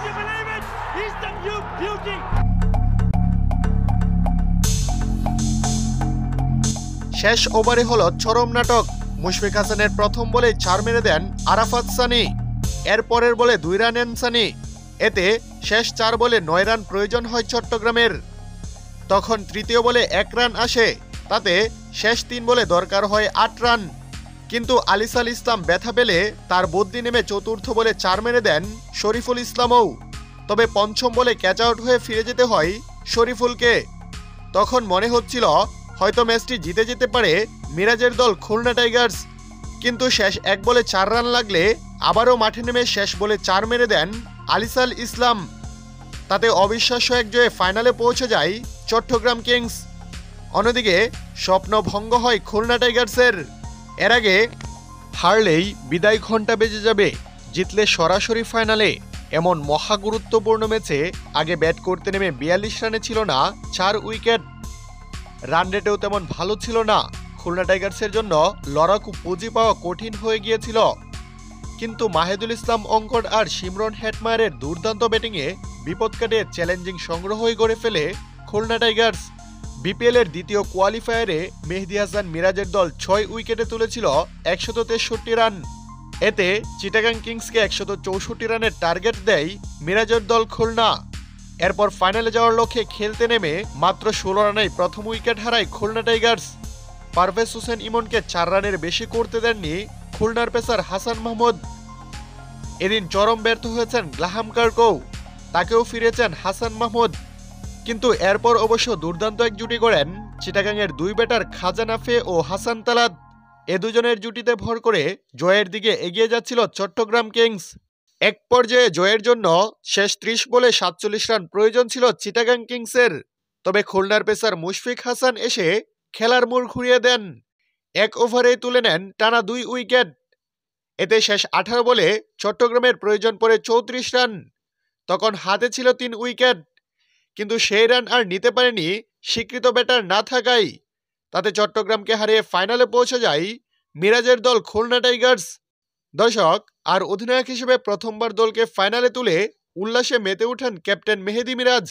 you believe it? He's the new beauty. শেষ ওভারে হলো চরম নাটক। মুশফিক হাসানের প্রথম বলে 4 মেরে দেন আরাফাত সানি। এর পরের বলে 2 রান নেন সানি। এতে শেষ 4 বলে 9 রান প্রয়োজন হয় চট্টগ্রামের। তখন তৃতীয় বলে 1 রান আসে, তাতে শেষ 3 বলে দরকার হয় 8 রান। কিন্তু আলিসাল ইসলাম ব্যথা পেলে তার বদলি নেমে চতুর্থ বলে 4 মেরে দেন শরীফুল ইসলামও। তবে পঞ্চম বলে ক্যাচ আউট হয়ে ফিরে যেতে হয় শরীফুলকে। তখন মনে হচ্ছিল হয়তো ম্যাচটি জিতে যেতে পারে মিরাজের দল খুলনা টাইগার্স। কিন্তু শেষ 1 বলে 4 রান লাগলে আবারও মাঠে নেমে শেষ বলে 4 মেরে দেন আলিসাল ইসলাম। তাতে অবিশ্বাস্য এক জয়ে ফাইনালে পৌঁছে যায় চট্টগ্রাম কিংস। অন্যদিকে স্বপ্ন ভঙ্গ হয় খুলনা টাইগার্সের। এর আগে হারলেই বিদায় ঘণ্টা বেজে যাবে, জিতলে সরাসরি ফাইনালে, এমন মহা গুরুত্বপূর্ণ ম্যাচে আগে ব্যাট করতে নেমে 42 রানে ছিল না 4 উইকেট। রান রেটেও তেমন ভালো ছিল না। খুলনা টাইগার্সের জন্য লড়াকু পুঁজি পাওয়া কঠিন হয়ে গিয়েছিল। কিন্তু মাহেদুল ইসলাম অঙ্কন আর শিমরন হেটমায়ারের দুর্দান্ত ব্যাটিংয়ে বিপদ কাটিয়ে চ্যালেঞ্জিং সংগ্রহই গড়ে ফেলে খুলনা টাইগার্স। বিপিএল এর দ্বিতীয় কোয়ালিফায়ারে মেহেদী হাসান মিরাজের দল 6 উইকেটে তুলেছিল 163 রান। এতে চিটাগাং কিংসকে 164 রানের টার্গেট দেয় মিরাজের দল খুলনা। এরপর ফাইনালে যাওয়ার লক্ষ্যে খেলতে নেমে মাত্র 16 রানেই প্রথম উইকেট হারায় খুলনা টাইগার্স। পারভেজ হোসেন ইমনকে 4 রানের বেশি করতে দেননি খুলনার পেসার হাসান মাহমুদ। এদিন চরম ব্যর্থ হয়েছেন গ্রাহাম কার্কও, তাকেও ফিরেছেন হাসান মাহমুদ। কিন্তু এরপর অবশ্য দুর্দান্ত এক জুটি গড়েন চিটাগাংয়ের 2 ব্যাটার খাজা নাফে ও হাসান তালাত। এ দুজনের জুটিতে ভর করে জয়ের দিকে এগিয়ে যাচ্ছিল চট্টগ্রাম কিংস। এক পর্যায়ে জয়ের জন্য শেষ 30 বলে 47 রান প্রয়োজন ছিল চিটাগাং কিংসের। তবে খুলনার পেসার মুশফিক হাসান এসে খেলার মোড় ঘুরিয়ে দেন। 1 ওভারেই তুলে নেন টানা 2 উইকেট। এতে শেষ 18 বলে চট্টগ্রামের প্রয়োজন পড়ে 34 রান। তখন হাতে ছিল 3 উইকেট, কিন্তু সেই রান আর নিতে পারেনি স্বীকৃত ব্যাটার না থাকায়। তাতে চট্টগ্রামকে হারিয়ে ফাইনালে পৌঁছে যায় মিরাজের দল খুলনা টাইগার্স। দর্শক, আর অধিনায়ক হিসেবে প্রথমবার দলকে ফাইনালে তুলে উল্লাসে মেতে ওঠেন ক্যাপ্টেন মেহেদী মিরাজ।